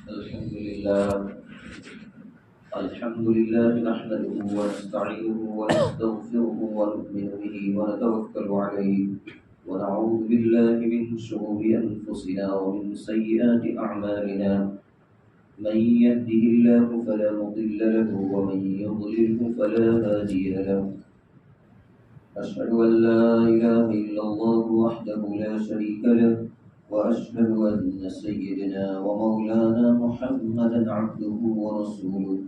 الحمد لله نحمده ونستعينه ونستغفره ونؤمن به ونتوكل عليه ونعوذ بالله من شرور أنفسنا ومن سيئات أعمالنا من يهده الله فلا مضل له ومن يضلله فلا هادي له أشهد أن لا إله إلا الله وحده لا شريك له وأشهد أن سيدنا ومولانا محمدا عبده ورسوله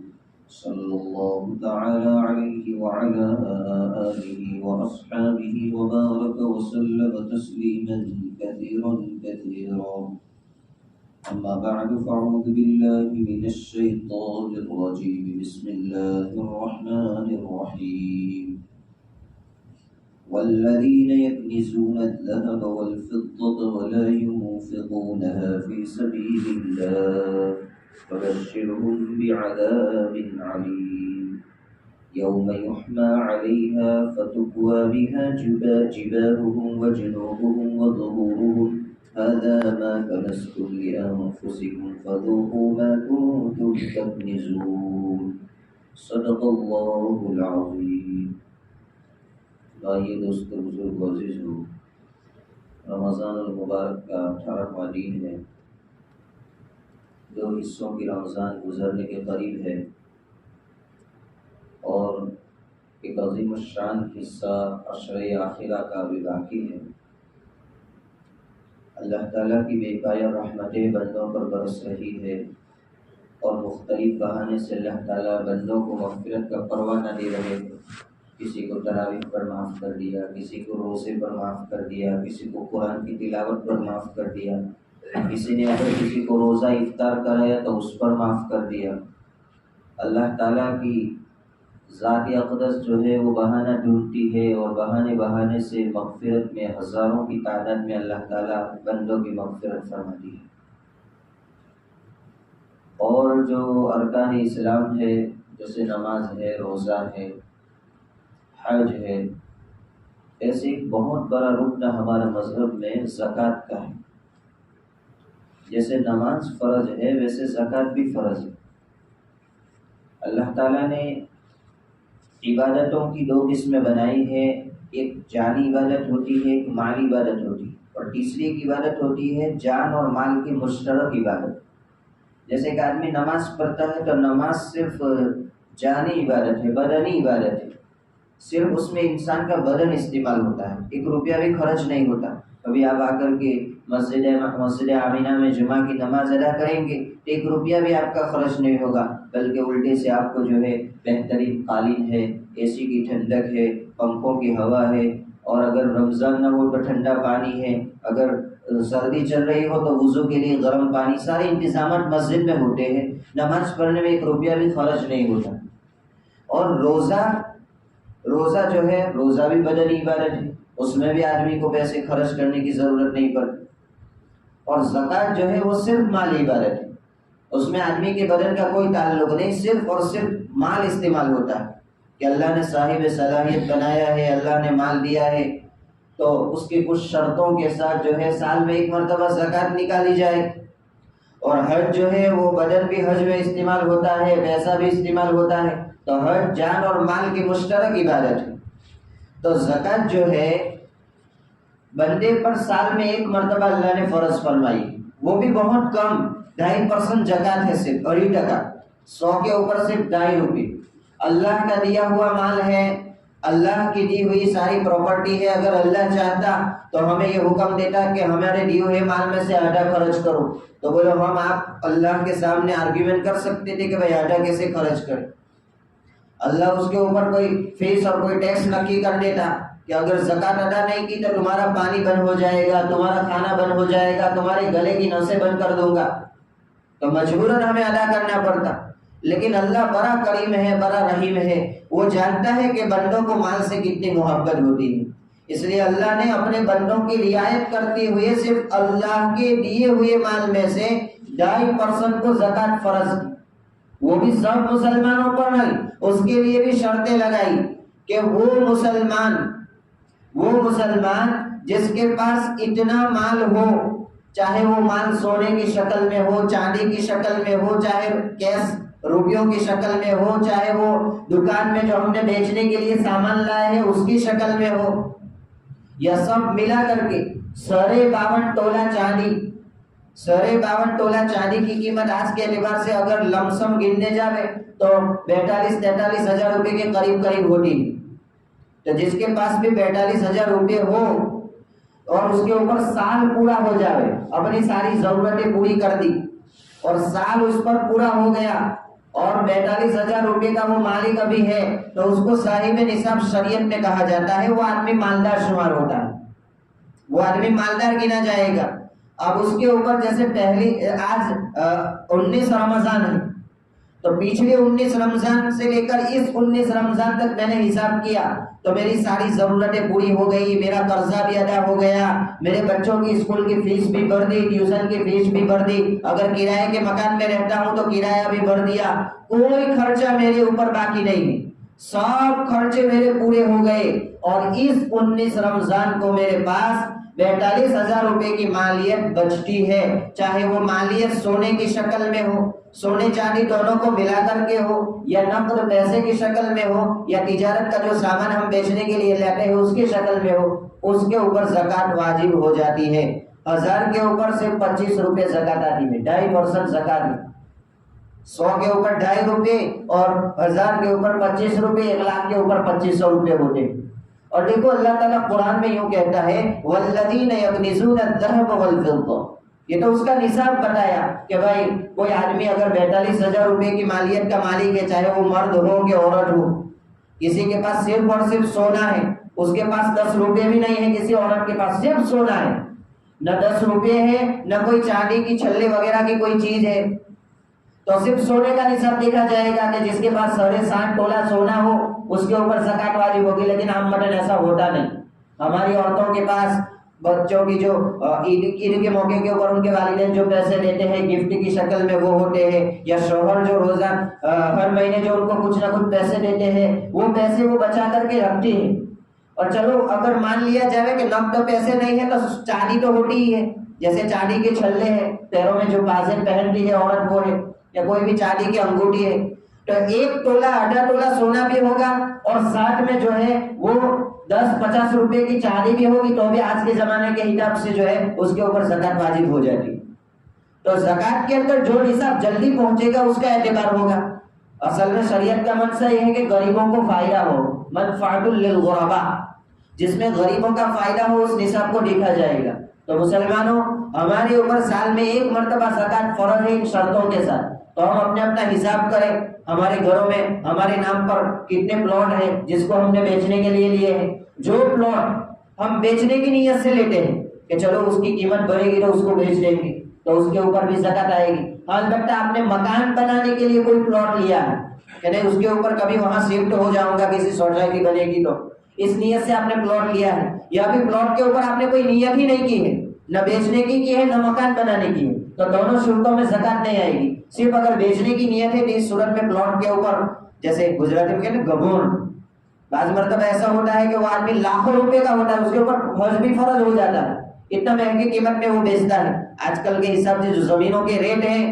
صلى الله تعالى عليه وعلى آله وأصحابه وبارك وسلم تسليما كثيرا كثيرا. أما بعد فأعوذ بالله من الشيطان الرجيم. بسم الله الرحمن الرحيم. والذين يكنزون الذهب والفضة ولا ينفقونها في سبيل الله فبشرهم بعذاب عليم يوم يحمى عليها فتكوى بها جباههم وجنوبهم وظهورهم هذا ما كنزتم لأنفسكم فذوقوا ما كنتم تكنزون. صدق الله العظيم. آئیے دوستو بزرگ عزیز ہو، رمضان المبارک کا 18واں دن ہے، 2 حصوں کی رمضان گزرنے کے قریب ہے اور ایک عظیم الشان حصہ عشرہ آخرہ کا بھی باقی ہے۔ اللہ تعالیٰ کی بے پایہ رحمتیں بندوں پر برس رہی ہے اور مختلف بہانے سے اللہ تعالیٰ بندوں کو مغفرت کا پروانہ دے رہے ہیں۔ کسی کو تراویح پر معاف کر دیا، کسی کو روزے پر معاف کر دیا، کسی کو قرآن کی تلاوت پر معاف کر دیا، کسی نے اگر کسی کو روزہ افطار کرایا تو اس پر معاف کر دیا۔ اللہ تعالیٰ کی ذات اقدس جو ہے وہ بہانہ ڈھونڈتی ہے اور بہانے سے مغفرت میں ہزاروں کی تعداد میں اللہ تعالیٰ بندوں کی مغفرت فرماتی ہے۔ اور جو ارکان اسلام ہے جیسے نماز ہے، روزہ ہے، حج ہے، ایسے ایک بہت بڑا رکن ہمارے مذہب میں زکوٰۃ کا ہے۔ جیسے نماز فرض ہے ویسے زکوٰۃ بھی فرض ہے۔ اللہ تعالیٰ نے عبادتوں کی 2 قسمیں بنائی ہے، ایک جانی عبادت ہوتی ہے، ایک مالی عبادت ہوتی ہے، اور تیسری ایک عبادت ہوتی ہے جان اور مال کی مشترک عبادت۔ جیسے ایک آدمی نماز پڑھتا ہے تو نماز صرف جانی عبادت ہے، بدنی عبادت ہے، صرف اس میں انسان کا بدن استعمال ہوتا ہے، 1 روپیہ بھی خرچ نہیں ہوتا۔ ابھی آپ آ کر کے مسجد آمینہ میں جمعہ کی نماز ادا کریں گے تو 1 روپیہ بھی آپ کا خرچ نہیں ہوگا، بلکہ الٹے سے آپ کو جو ہے بہترین قالین ہے، اے سی کی ٹھنڈک ہے، پنکھوں کی ہوا ہے، اور اگر رمضان نہ ہو تو ٹھنڈا پانی ہے، اگر سردی چل رہی ہو تو وضو کے لیے گرم پانی، سارے انتظامات مسجد میں ہوتے ہیں۔ نماز پڑھنے میں 1 روپیہ بھی خرچ نہیں ہوتا۔ اور روزہ جو ہے، روزہ بھی بدنی عبادت ہے، اس میں بھی آدمی کو پیسے خرچ کرنے کی ضرورت نہیں پڑتی۔ اور زکوٰۃ جو ہے وہ صرف مالی عبادت ہے، اس میں آدمی کے بدن کا کوئی تعلق نہیں، صرف اور صرف مال استعمال ہوتا ہے کہ اللہ نے صاحب صلاحیت بنایا ہے، اللہ نے مال دیا ہے تو اس کی کچھ شرطوں کے ساتھ جو ہے سال میں 1 مرتبہ زکوٰۃ نکالی جائے۔ اور حج جو ہے وہ بدن بھی حج میں استعمال ہوتا ہے، پیسہ بھی استعمال ہوتا ہے، تو حج جان اور مال کی مشترک عبادت ہے۔ تو زکوٰۃ جو ہے بندے پر سال میں 1 مرتبہ اللہ نے فرض فرمائی، وہ بھی بہت کم، 2.5% زکوٰۃ ہے، صرف 2.5%، 100 کے اوپر صرف 2.5 روپے۔ اللہ کا دیا ہوا مال ہے، اللہ کی دی ہوئی ساری پراپرٹی ہے، اگر اللہ چاہتا تو ہمیں یہ حکم دیتا کہ ہمارے دیے ہوئے مال میں سے آدھا خرچ کرو، تو بولو آپ اللہ کے سامنے آرگیومنٹ کر سکتے تھے کہ بھائی آدھا کیسے خرچ کریں۔ اللہ اس کے اوپر کوئی فیس اور کوئی ٹیکس نقی کر دیتا کہ اگر زکوٰۃ ادا نہیں کی تو تمہارا پانی بند ہو جائے گا، تمہارا کھانا بند ہو جائے گا، تمہارے گلے کی نسیں بند کر دوں گا، تو مجبوراً ہمیں ادا کرنا پڑتا۔ لیکن اللہ بڑا کریم ہے، بڑا رحیم ہے، وہ جانتا ہے کہ بندوں کو مال سے کتنی محبت ہوتی ہے، اس لیے اللہ نے اپنے بندوں کی رعایت کرتے ہوئے صرف اللہ کے دیے ہوئے مال میں سے 2.5% کو زکوٰۃ فرض کی، وہ بھی سب مسلمانوں پر نہیں، اس کے لیے بھی شرطیں لگائی کہ وہ مسلمان جس کے پاس اتنا مال ہو چاہے وہ مال سونے کی شکل میں ہو، چاندی کی شکل میں ہو، چاہے کیش روپیوں کی شکل میں ہو، چاہے وہ دکان میں جو ہم نے بیچنے کے لیے سامان لائے ہیں اس کی شکل میں ہو، یا سب ملا کر کے 52.5 تولہ چاندی، 52.5 تولہ چاندی کی قیمت آج کے اعتبار سے اگر لمسم گننے جاوے تو 42-43 ہزار روپے کے قریب ہوتی ہے۔ تو جس کے پاس بھی 42,000 روپے ہو اور اس کے اوپر سال پورا ہو جاوے، اپنی ساری ضرورتیں پوری کر دی اور سال اس پر پورا ہو گیا اور 42,000 روپے کا وہ مالک ابھی ہے، تو اس کو صاحب نصاب شریعت میں کہا جاتا ہے، وہ آدمی مالدار شمار ہوتا ہے، وہ آدمی مالدار گنا جائے گا۔ اب اس کے اوپر جیسے آج 19 رمضان ہے، تو پچھلے 19 رمضان سے لے کر اس 19 رمضان تک میں نے حساب کیا تو میری ساری ضرورتیں پوری ہو گئی، میرا قرضہ بھی ادا ہو گیا، میرے بچوں کی اسکول کی فیس بھی بھر دی، ٹیوشن کی فیس بھی بھر دی، اگر کرائے کے مکان میں رہتا ہوں تو کرایہ بھی بھر دیا، کوئی خرچہ میرے اوپر باقی نہیں ہے، سب خرچے میرے پورے ہو گئے اور اس 19 رمضان کو میرے پاس 42,000 روپے کی مالیت بچتی ہے، چاہے وہ مالیت سونے کی شکل میں ہو، سونے چاندی دونوں کو ملا کر کے ہو، یا نقد پیسے کی شکل میں ہو، یا تجارت کا جو سامان ہم بیچنے کے لیے لیتے ہیں اس کی شکل میں ہو، اس کے اوپر زکوٰۃ واجب ہو جاتی ہے۔ 1000 کے اوپر سے 25 روپے زکوٰۃ آتی ہے، 2.5% زکوٰۃ ہے۔ 100 کے اوپر 2.5 روپے اور 1000 کے اوپر 25 روپے، 1 لاکھ کے اوپر 2500 روپے ہوتے ہیں۔ اور دیکھو اللہ تعالیٰ قرآن میں یوں کہتا ہے والذین یکنزون الذہب والفضہ، یہ تو اس کا نصاب بتایا کہ بھائی کوئی آدمی اگر 42,000 روپے کی مالیت کا مالک ہے، چاہے وہ مرد ہو کہ عورت ہو، کسی کے پاس صرف اور صرف سونا ہے، اس کے پاس 10 روپے بھی نہیں ہے، کسی عورت کے پاس صرف سونا ہے، نہ 10 روپے ہے نہ کوئی چاندی کی چھلے وغیرہ کی کوئی چیز ہے، تو صرف سونے کا نصاب دیکھا جائے گا کہ جس کے پاس 60.5 تولہ سونا ہو اس کے اوپر زکوٰۃ واجب ہوگی، لیکن عام مٹن ایسا ہوتا نہیں۔ ہماری عورتوں کے پاس بچوں کی جو عید کے موقع کے اوپر ان کے والدین جو پیسے دیتے ہیں گفٹ کی شکل میں وہ ہوتے ہیں، یا شوہر جو روزہ ہر مہینے جو ان کو کچھ نہ کچھ پیسے دیتے ہیں وہ پیسے وہ بچا کر کے رکھتے ہیں۔ اور چلو اگر مان لیا جائے کہ نقد پیسے نہیں ہے تو چاندی تو ہوتی ہی ہے، جیسے چاندی کے چھلے ہیں، پیروں میں جو بازیں پہنتی ہے عورت وہ ہے، یا کوئی بھی چاندی کی انگوٹھی ہے، تو 1 تولہ 1.5 تولہ سونا بھی ہوگا اور ساتھ میں جو ہے وہ 10-50 روپے کی چاندی بھی ہوگی، تو بھی آج کے زمانے کے حساب سے جو ہے اس کے اوپر زکوٰۃ واجب ہو جاتی ہے۔ تو زکوٰۃ کے اندر جو نصاب جلدی پہنچے گا اس کا اعتبار ہوگا۔ اصل میں شریعت کا منشا یہ ہے کہ غریبوں کو فائدہ ہو، منفعۃ للغرباء، جس میں غریبوں کا فائدہ ہو اس نصاب کو دیکھا جائے گا۔ تو مسلمانوں، ہمارے اوپر سال میں 1 مرتبہ زکوٰۃ فرض ہے ان شرطوں کے ساتھ، تو ہم اپنا حساب کریں، ہمارے گھروں میں ہمارے نام پر کتنے پلاٹ ہیں جس کو ہم نے بیچنے کے لیے لیے ہیں، جو پلاٹ ہم بیچنے کی نیت سے لیتے ہیں کہ چلو اس کی قیمت بڑھے گی تو اس کو بیچ دیں گے تو اس کے اوپر بھی زکوٰۃ آئے گی۔ البتہ آپ نے مکان بنانے کے لیے کوئی پلاٹ لیا ہے کہ نہیں اس کے اوپر کبھی وہاں شفٹ ہو جاؤں گا کسی سوسائٹی بنے گی، تو اس نیت سے آپ نے پلاٹ لیا ہے، یا پھر پلاٹ کے اوپر آپ نے کوئی نیت ہی نہیں کی ہے، نہ بیچنے کی ہے نہ مکان بنانے کی ہے، تو دونوں صورتوں میں زکوٰۃ نہیں آئے گی۔ صرف اگر بیچنے کی نیت ہے تو اس صورت میں پلاٹ کے اوپر، جیسے گجراتی میں کہتے ہیں گبون، بعض مرتبہ ایسا ہوتا ہے کہ وہ آدمی لاکھوں روپے کا ہوتا ہے، اس کے اوپر حج بھی فرض ہو جاتا ہے، اتنا مہنگی قیمت میں وہ بیچتا ہے۔ آج کل کے حساب سے جو زمینوں کے ریٹ ہیں،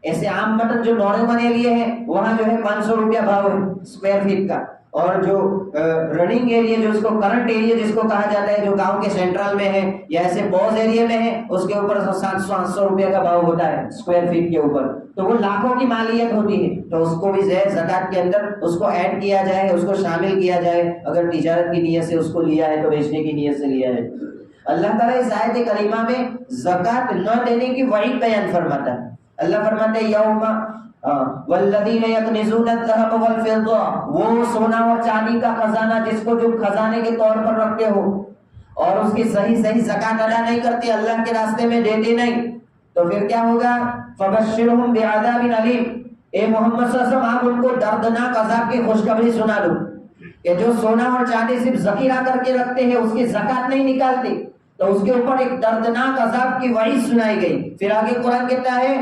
ایسے عام مٹن جو نوڑے بنے لیے ہیں وہاں جو ہے 500 روپیہ بھاؤ ہے اسکوائر فٹ کا، اور جو رننگ ایریا جو اس کو کرنٹ ایریا جس کو کہا جاتا ہے جو گاؤں کے سینٹرل میں ہے یا ایسے پوز ایریا میں ہے اس کے اوپر 700-800 روپے کا بھاؤ ہوتا ہے اسکوائر فٹ کے اوپر، تو وہ لاکھوں کی مالیت ہوتی ہے، تو اس کو بھی زکوٰۃ کے اندر اس کو ایڈ کیا جائے، اس کو شامل کیا جائے، اگر تجارت کی نیت سے اس کو لیا ہے تو بیچنے کی نیت سے لیا ہے۔ اللہ تعالیٰ اس آیت کریمہ میں زکوٰۃ نہ دینے کی وعید بیان فرماتا ہے۔ اللہ فرماتے ہیں یوم والذین یکنزون الذہب والفضہ، وہ سونا اور چاندی کا خزانہ جس کو جو خزانے کے طور پر رکھتے ہو اور اس کی صحیح زکوٰۃ ادا نہیں کرتے، اللہ کے راستے میں دیتے نہیں، تو پھر کیا ہوگا؟ فبشرہم بعذاب علیم، اے محمد صلی اللہ علیہ وسلم آپ ان کو دردناک عذاب کی خوشخبری سنا دو کہ جو سونا اور چاندی صرف ذخیرہ کر کے رکھتے ہیں اس کی زکوٰۃ نہیں نکالتے، تو اس کے اوپر ایک دردناک عذاب کی وعید سنائی گئی۔ پھر آگے قرآن کہتا ہے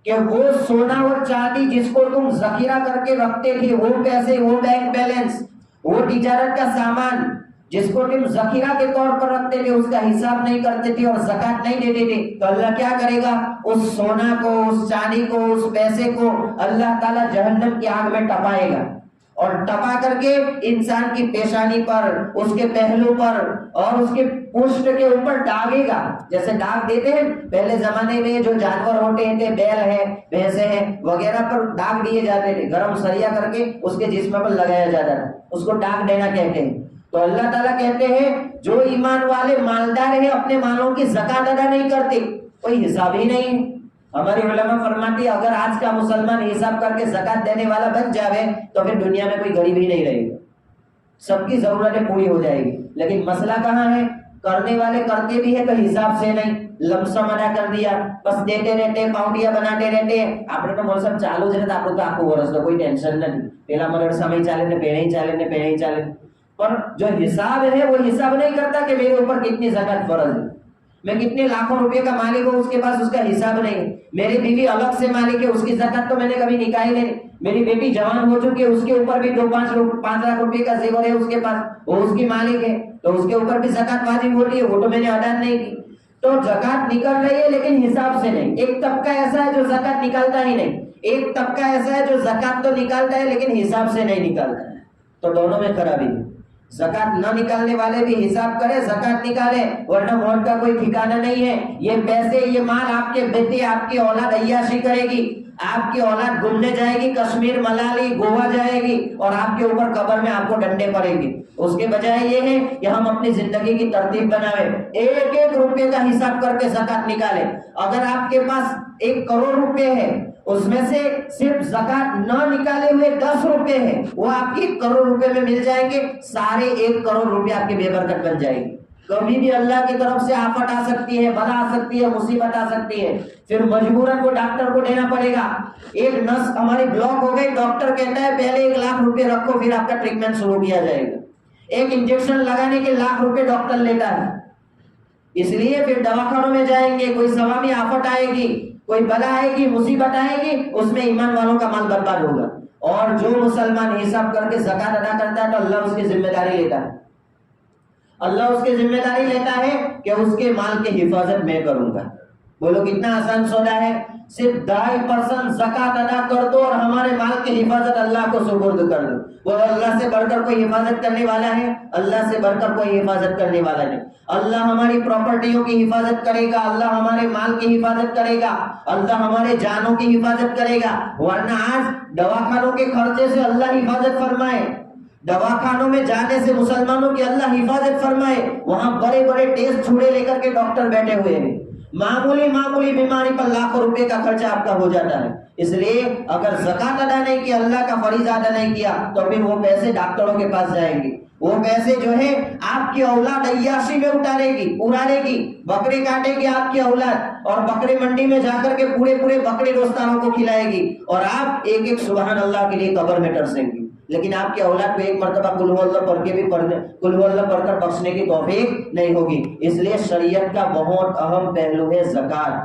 کہ وہ سونا اور چاندی جس کو تم ذخیرہ کر کے رکھتے تھے، وہ پیسے، وہ بینک بیلنس، وہ تجارت کا سامان، جس کو تم ذخیرہ کے طور پر رکھتے تھے اس کا حساب نہیں کرتے تھے اور زکات نہیں دیتے تھے، تو اللہ کیا کرے گا؟ اس سونا کو، اس چاندی کو، اس پیسے کو اللہ تعالیٰ جہنم کی آگ میں ٹپائے گا، اور ٹپا کر کے انسان کی پیشانی پر، اس کے پہلو پر اور اس کے پشت کے اوپر ڈاگے گا۔ جیسے ڈاگ دیتے ہیں پہلے زمانے میں، جو جانور ہوتے تھے، بیل ہے، بھینسیں ہیں وغیرہ پر ڈاگ دیے جاتے تھے، گرم سریا کر کے اس کے جسم پر لگایا جاتا تھا، اس کو ڈاگ دینا کہتے ہیں۔ تو اللہ تعالیٰ کہتے ہیں جو ایمان والے مالدار ہیں اپنے مالوں کی زکات ادا نہیں کرتے، کوئی حساب ہی نہیں ہے۔ ہماری علماء فرماتی ہے اگر آج کا مسلمان حساب کر کے زکات دینے والا بن جاوے تو پھر دنیا میں کوئی غریب ہی نہیں رہے گا، سب کی ضرورتیں پوری ہو جائے گی۔ لیکن مسئلہ کہاں ہے؟ کرنے والے کرتے بھی ہے تو حساب سے نہیں، لمسم ادا کر دیا، بس دیتے رہتے، پاؤنڈیاں بناتے رہتے ہیں۔ آپ نے تو مول صاحب چالو جنے آپ تو آپ کو ورس کوئی ٹینشن نہیں، پہلا مدرسہ میں چالے نے پہلے ہی چالے، پر جو حساب ہے وہ حساب نہیں کرتا کہ میرے اوپر کتنی زکات فرض ہے، میں کتنے لاکھوں روپے کا مالک ہوں، اس کے پاس اس کا حساب نہیں ہے۔ میری بیوی الگ سے مالک ہے، اس کی زکات تو میں نے کبھی نکالی نہیں۔ میری بیٹی جوان ہو چکی ہے، اس کے اوپر بھی 5 لاکھ روپے کا زیور ہے اس کے پاس، وہ اس کی مالک ہے، تو اس کے اوپر بھی زکات واجب ہوتی ہے، وہ تو میں نے ادا نہیں کی۔ تو زکات نکل رہی ہے لیکن حساب سے نہیں۔ ایک طبقہ ایسا ہے جو زکات نکالتا ہی نہیں، ایک طبقہ ایسا ہے جو زکات تو نکالتا ہے لیکن حساب سے نہیں نکالتا ہے، تو دونوں میں خرابی ہے۔ زکات نہ نکالنے والے بھی حساب کرے، زکات نکالے، ورنہ موت کا کوئی ٹھکانہ نہیں ہے۔ یہ پیسے، یہ مال آپ کے بیٹے، آپ کی اولاد عیاشی کرے گی، آپ کی اولاد گھومنے جائے گی، کشمیر، ملالی، گوا جائے گی، اور آپ کے اوپر قبر میں آپ کو ڈنڈے پڑیں گے۔ اس کے بجائے یہ ہے کہ ہم اپنی زندگی کی ترتیب بنائے، ایک ایک روپے کا حساب کر کے زکات نکالے۔ اگر آپ کے پاس 1 کروڑ روپے ہے، اس میں سے صرف زکات نہ نکالے ہوئے 10 روپے ہیں، وہ آپ کی 1 کروڑ روپے میں مل جائیں گے، سارے 1 کروڑ روپے آپ کے بے برکت بن جائے گی۔ کبھی بھی اللہ کی طرف سے آفت آ سکتی ہے، بلا آ سکتی ہے، مصیبت آ سکتی ہے، پھر مجبوراً وہ ڈاکٹر کو دینا پڑے گا۔ ایک نس ہماری بلاک ہو گئی، ڈاکٹر کہتا ہے پہلے 1 لاکھ روپے رکھو پھر آپ کا ٹریٹمنٹ شروع کیا جائے گا۔ ایک انجیکشن لگانے کے 1 لاکھ روپے ڈاکٹر لیتا ہے، اس لیے پھر دواخانوں میں جائیں گے، کوئی سوامی آفت آئے گی، کوئی بلا آئے گی، مصیبت آئے گی، اس میں ایمان والوں کا مال برباد ہوگا۔ اور جو مسلمان حساب کر کے زکات ادا کرتا ہے تو اللہ اس کی ذمہ داری لیتا ہے، اللہ اس کی ذمہ داری لیتا ہے کہ اس کے مال کی حفاظت میں کروں گا۔ بولو کتنا آسان سودا ہے، صرف 2.5% زکات ادا کر دو اور ہمارے مال کی حفاظت اللہ کو سپرد کر دو۔ وہ اللہ سے بڑھ کر کوئی حفاظت کرنے والا ہے؟ اللہ سے بڑھ کر کوئی حفاظت کرنے والا نہیں۔ اللہ ہماری پراپرٹیوں کی حفاظت کرے گا، اللہ ہمارے مال کی حفاظت کرے گا، اللہ ہمارے جانوں کی حفاظت کرے گا۔ ورنہ آج دواخانوں کے خرچے سے اللہ حفاظت فرمائے، دواخانوں میں جانے سے مسلمانوں کی اللہ حفاظت فرمائے، وہاں بڑے بڑے ٹیسٹ چھوڑے لے کر کے ڈاکٹر بیٹھے ہوئے ہیں، معمولی بیماری پر لاکھوں روپے کا خرچہ آپ کا ہو جاتا ہے۔ اس لیے اگر زکات ادا نہیں کیا، اللہ کا فریضہ ادا نہیں کیا، تو پھر وہ پیسے ڈاکٹروں کے پاس جائیں گے، وہ پیسے جو ہے آپ کی اولاد عیاشی میں اڑانے گی، بکرے کاٹے گی آپ کی اولاد، اور بکرے منڈی میں جا کر کے پورے بکرے دوستانوں کو کھلائے گی، اور آپ ایک ایک سبحان اللہ کے لیے قبر میں ٹرسیں گے۔ لیکن آپ کی اولاد کو ایک مرتبہ قل ہو اللہ پڑھ کے بھی قل ہو اللہ پڑھ کر بخشنے کی توفیق نہیں ہوگی۔ اس لیے شریعت کا بہت اہم پہلو ہے زکات،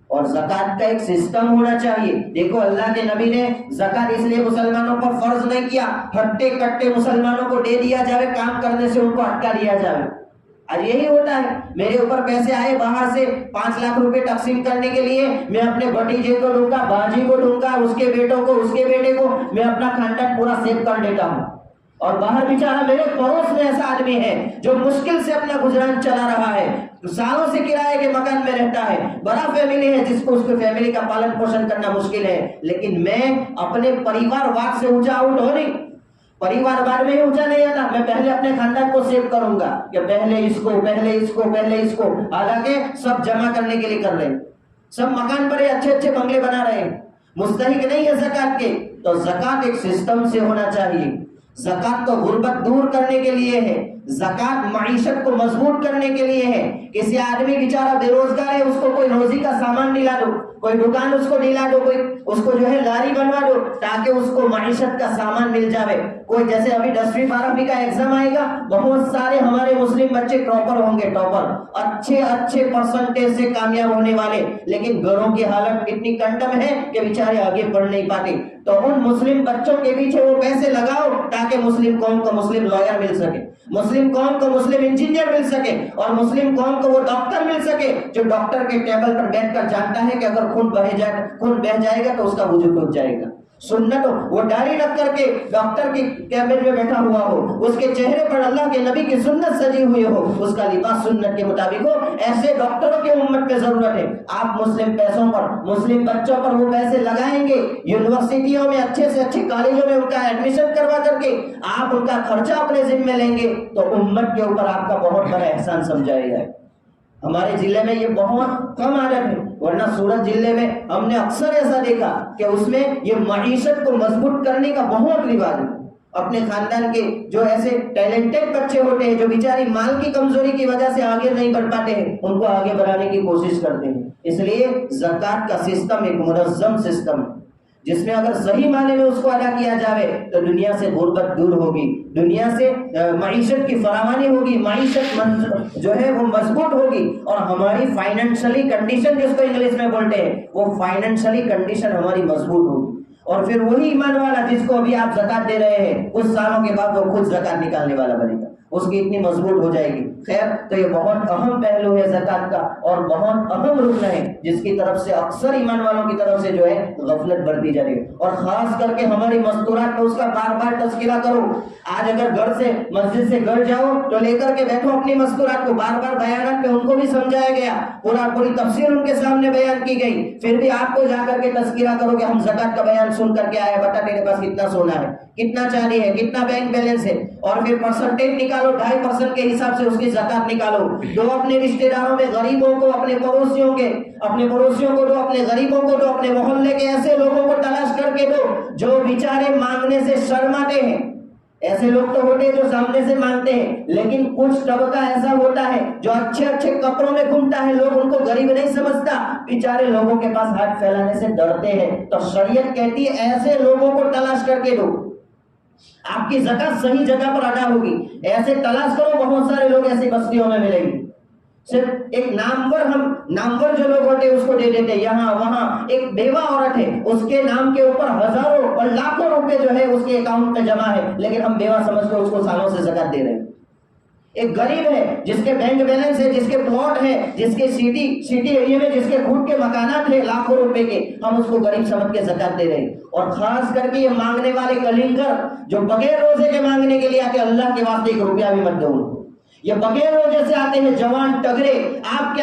اور زکات کا ایک سسٹم ہونا چاہیے۔ دیکھو اللہ کے نبی نے زکات اس لیے مسلمانوں پر فرض نہیں کیا ہٹے کٹے مسلمانوں کو دے دیا جائے، کام کرنے سے ان کو اٹکا دیا جائے۔ آج یہی ہوتا ہے، میرے اوپر پیسے آئے باہر سے 5 لاکھ روپے تقسیم کرنے کے لیے، میں اپنے بھتیجے کو دوں گا، باجی کو دوں گا، اس کے بیٹوں کو، اس کے بیٹے کو، میں اپنا خاندان پورا سیو کر دیتا ہوں۔ اور باہر بیچارہ میرے پڑوس میں ایسا آدمی ہے جو مشکل سے اپنا گزران چلا رہا ہے، سالوں سے کرائے کے مکان میں رہتا ہے، بڑا فیملی ہے جس کو اس کی فیملی کا پالن پوشن کرنا مشکل ہے، لیکن میں اپنے پریوار واد سے اونچا آؤٹ ہو نہیں، پریوار واد میں ہی اونچا نہیں آتا، میں پہلے اپنے خاندان کو سیو کروں گا کہ پہلے اس کو، حالانکہ سب جمع کرنے کے لیے کر رہے ہیں، سب مکان پر اچھے بنگلے بنا رہے ہیں، مستحق نہیں ہے زکات کے۔ تو زکات ایک سسٹم سے ہونا چاہیے۔ زکات تو غربت دور کرنے کے لیے ہے، زکات معیشت کو مضبوط کرنے کے لیے ہے۔ کسی آدمی بیچارہ بے روزگار ہے، اس کو کوئی روزی کا سامان دلا دو، کوئی دکان اس کو دلا دو، کوئی اس کو جو ہے لاری بنوا دو تاکہ اس کو معیشت کا سامان مل جاوے۔ کوئی جیسے ابھی 10ویں 12ویں کا ایگزام آئے گا، بہت سارے ہمارے مسلم بچے ٹاپر ہوں گے، ٹاپر اچھے پرسنٹیج سے کامیاب ہونے والے، لیکن گھروں کی حالت اتنی کنڈم ہے کہ بیچارے آگے بڑھ نہیں پاتے۔ تو ان مسلم بچوں کے پیچھے وہ پیسے لگاؤ تاکہ مسلم قوم کو مسلم لائر مل سکے، مسلم قوم کو مسلم انجینئر مل سکے، اور مسلم قوم کو وہ ڈاکٹر مل سکے جو ڈاکٹر کے ٹیبل پر بیٹھ کر جانتا ہے کہ اگر خون بہہ جائے گا تو اس کا وجود ٹوٹ جائے گا۔ سنت ہو، وہ ڈائری رکھ کر کے ڈاکٹر کی کیبن میں بیٹھا ہوا ہو، اس کے چہرے پر اللہ کے نبی کی سنت سجی ہوئی ہو، اس کا لباس سنت کے مطابق ہو، ایسے ڈاکٹروں کی امت میں ضرورت ہے۔ آپ مسلم پیسوں پر، مسلم بچوں پر وہ پیسے لگائیں گے، یونیورسٹیوں میں اچھے سے اچھے کالجوں میں ان کا ایڈمیشن کروا کر کے آپ ان کا خرچہ اپنے ذمہ لیں گے تو امت کے اوپر آپ کا بہت بڑا احسان سمجھایا جائے۔ ہمارے ضلع میں یہ بہت کم عادت ہے، ورنہ سورت ضلع میں ہم نے اکثر ایسا دیکھا کہ اس میں یہ معیشت کو مضبوط کرنے کا بہت رواج ہے۔ اپنے خاندان کے جو ایسے ٹیلنٹڈ بچے ہوتے ہیں جو بیچاری مال کی کمزوری کی وجہ سے آگے نہیں بڑھ پاتے ہیں، ان کو آگے بڑھانے کی کوشش کرتے ہیں۔ اس لیے زکوٰۃ کا سسٹم ایک منظم سسٹم ہے جس میں اگر صحیح معنی میں اس کو ادا کیا جائے تو دنیا سے غربت دور ہوگی، دنیا سے معیشت کی فراوانی ہوگی، معیشت جو ہے وہ مضبوط ہوگی، اور ہماری فائنینشلی کنڈیشن جس کو انگلش میں بولتے ہیں وہ فائنینشلی کنڈیشن ہماری مضبوط ہوگی، اور پھر وہی ایمان والا جس کو ابھی آپ زکوٰۃ دے رہے ہیں کچھ سالوں کے بعد وہ خود زکوٰۃ نکالنے والا بنے گا، اس کی اتنی مضبوط ہو جائے گی۔ خیر، تو یہ بہت اہم پہلو ہے زکوٰۃ کا، اور بہت اہم رکن ہے جس کی طرف سے اکثر ایمان والوں کی طرف سے جو ہے غفلت برتی جا رہی ہے، اور خاص کر کے ہماری مستورات میں اس کا بار بار تذکرہ کرو۔ آج اگر گھر سے مسجد سے گھر جاؤ تو لے کر کے بیٹھو اپنی مستورات کو، بار بار بیانات میں ان کو بھی سمجھایا گیا، پوری تفسیر ان کے سامنے بیان کی گئی، پھر بھی آپ کو جا کر کے تذکرہ کرو کہ ہم زکوٰۃ کا بیان سن کر کے آئے، بتا تیرے پاس کتنا سونا ہے، کتنا چاندی ہے، کتنا بینک بیلنس ہے، اور پھر پرسنٹیج نکالو، 2.5% کے حساب سے اس کی زکوٰۃ نکالو، دو اپنے رشتہ داروں میں غریبوں کو، اپنے پڑوسیوں کو دو، اپنے غریبوں کو دو، اپنے محلے کے ایسے لوگوں کو تلاش کر کے دو جو بیچارے مانگنے سے شرماتے ہیں۔ ایسے لوگ تو ہوتے ہیں جو سامنے سے مانگتے ہیں، لیکن کچھ طبقہ ایسا ہوتا ہے جو اچھے کپڑوں میں گھومتا ہے، لوگ ان کو غریب نہیں سمجھتا، بیچارے لوگوں کے پاس ہاتھ پھیلانے سے ڈرتے ہیں، تو شریعت کہتی ہے ایسے لوگوں کو تلاش کر کے دو، آپ کی زکوٰۃ صحیح جگہ پر ادا ہوگی۔ ایسے تلاش کرو، بہت سارے لوگ ایسی بستیوں میں ملیں گے، صرف ایک نامور جو لوگ ہوتے ہیں اس کو دے دیتے، یہاں وہاں ایک بیوہ عورت ہے اس کے نام کے اوپر ہزاروں اور لاکھوں روپے جو ہے اس کے اکاؤنٹ میں جمع ہے، لیکن ہم بیوہ سمجھ کر اس کو سالوں سے زکوٰۃ دے رہے ہیں۔ ایک غریب ہے جس کے بینک بیلنس ہے، جس کے پلاٹ ہے، جس کے سٹی ایریا میں جس کے خود کے مکانات ہیں لاکھوں روپے کے، ہم اس کو غریب سمجھ کے زکوٰۃ دے رہے ہیں۔ اور خاص کر کے یہ مانگنے والے کلنگر جو بغیر روزے کے مانگنے کے لیے آتے، اللہ کے واسطے ایک روپیہ بھی مت دو ان کو۔ یہ بغیر روزے سے آتے ہیں جوان ٹگرے، آپ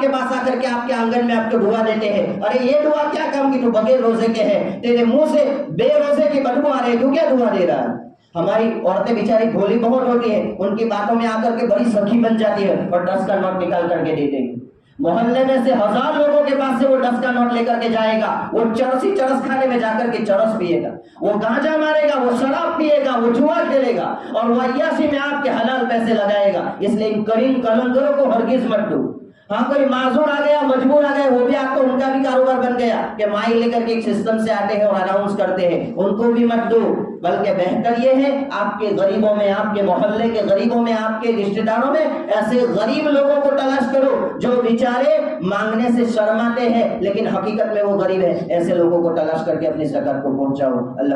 کے پاس آ کر کے آپ کے آنگن میں آپ کو دعا دیتے ہیں، ارے یہ دعا کیا کام کی، تو بغیر روزے کے ہے، تیرے منہ سے بے روزے کی بدبو آ رہی ہے، تو کیا دعا دے رہا ہے؟ ہماری عورتیں بیچاری بھولی بہت ہوتی ہیں، ان کی باتوں میں آ کر کے بڑی سخی بن جاتی ہے، اور 10 کا نوٹ نکال کر کے دیتے ہیں۔ محلے میں سے 1000 لوگوں کے پاس سے وہ 10 کا نوٹ لے کر کے جائے گا، وہ چرس خانے میں جا کر کے چرس پیے گا، وہ گانجا مارے گا، وہ شراب پیے گا، وہ جوا کھیلے گا، اور وہ عیاشی میں آپ کے حلال پیسے لگائے گا۔ اس لیے ان کریم کلنگروں کو ہرگز مت دو۔ ہاں، کوئی معذور آ گیا، مجبور آ گیا، وہ بھی آپ کو ان کا بھی کاروبار بن گیا کہ مائک لے کر کے ایک سسٹم سے آتے ہیں اور اناؤنس کرتے ہیں، ان کو بھی مت دو، بلکہ بہتر یہ ہے آپ کے غریبوں میں، آپ کے محلے کے غریبوں میں، آپ کے رشتہ داروں میں ایسے غریب لوگوں کو تلاش کرو جو بیچارے مانگنے سے شرماتے ہیں لیکن حقیقت میں وہ غریب ہے، ایسے لوگوں کو تلاش کر کے اپنی زکوٰۃ کو پہنچاؤ۔ اللہ